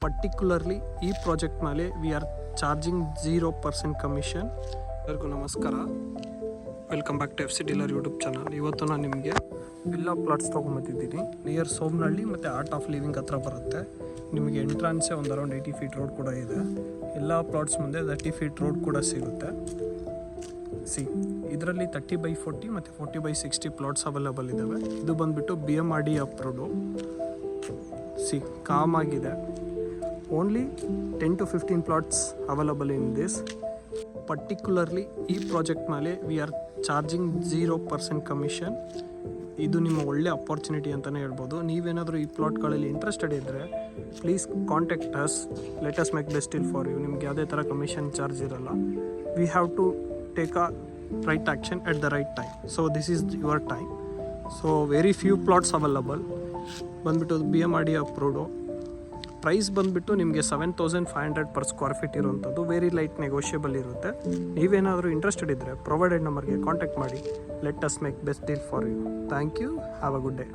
Particularly ಈ project ಮೇಲೆ we are charging 0% commission. ಎಲ್ಲರಿಗೂ ನಮಸ್ಕಾರ, welcome back to FC dealer YouTube channel. ಇವತ್ತು ನಾನು ನಿಮಗೆ ವಿಲ್ಲಾ ಪ್ಲಾಟ್ಸ್ ತೊಗೊಂಬತ್ತಿದ್ದೀನಿ. ನಿಯರ್ ಸೋಮನಹಳ್ಳಿ ಮತ್ತು ಆರ್ಟ್ ಆಫ್ ಲಿವಿಂಗ್ ಹತ್ರ ಬರುತ್ತೆ. ನಿಮಗೆ ಎಂಟ್ರಾನ್ಸೇ ಒಂದು ಅರೌಂಡ್ 80 ಫೀಟ್ ರೋಡ್ ಕೂಡ ಇದೆ. ಎಲ್ಲ ಪ್ಲಾಟ್ಸ್ ಮುಂದೆ 30 ಫೀಟ್ ರೋಡ್ ಕೂಡ ಸಿಗುತ್ತೆ. ಇದರಲ್ಲಿ 30/40 ಮತ್ತು 40/60 ಪ್ಲಾಟ್ಸ್ ಅವೈಲೇಬಲ್ ಇದ್ದಾವೆ. ಇದು ಬಂದುಬಿಟ್ಟು BMRD ಅಪ್ರೂವ್ಡು. ಕಾಮ್ ಆಗಿದೆ. Only 10 to 15 plots available in this. Particularly ಈ ಪ್ರಾಜೆಕ್ಟ್ ಮೇಲೆ ವಿ ಆರ್ ಚಾರ್ಜಿಂಗ್ 0% ಕಮಿಷನ್. ಇದು ನಿಮ್ಮ ಒಳ್ಳೆ ಅಪಾರ್ಚುನಿಟಿ ಅಂತಲೇ ಹೇಳ್ಬೋದು. ನೀವೇನಾದರೂ ಈ ಪ್ಲಾಟ್ಗಳಲ್ಲಿ ಇಂಟ್ರೆಸ್ಟೆಡ್ ಇದ್ದರೆ please contact us, let us make best deal for you. ನಿಮ್ಗೆ ಯಾವುದೇ ಥರ ಕಮಿಷನ್ ಚಾರ್ಜ್ ಇರಲ್ಲ. We have to take a right action at the right time. So this is your time. So very few plots available. ಬಂದುಬಿಟ್ಟು BMRD approved. Price ಬಂದುಬಿಟ್ಟು ನಿಮಗೆ 7,500 per square feet ಇರುವಂಥದ್ದು. Very light negotiable ಇರುತ್ತೆ. ನೀವೇನಾದರೂ interested ಇದ್ದರೆ provided ನಂಬರ್ಗೆ contact ಮಾಡಿ. Let us make best deal for you. Thank you. Have a good day.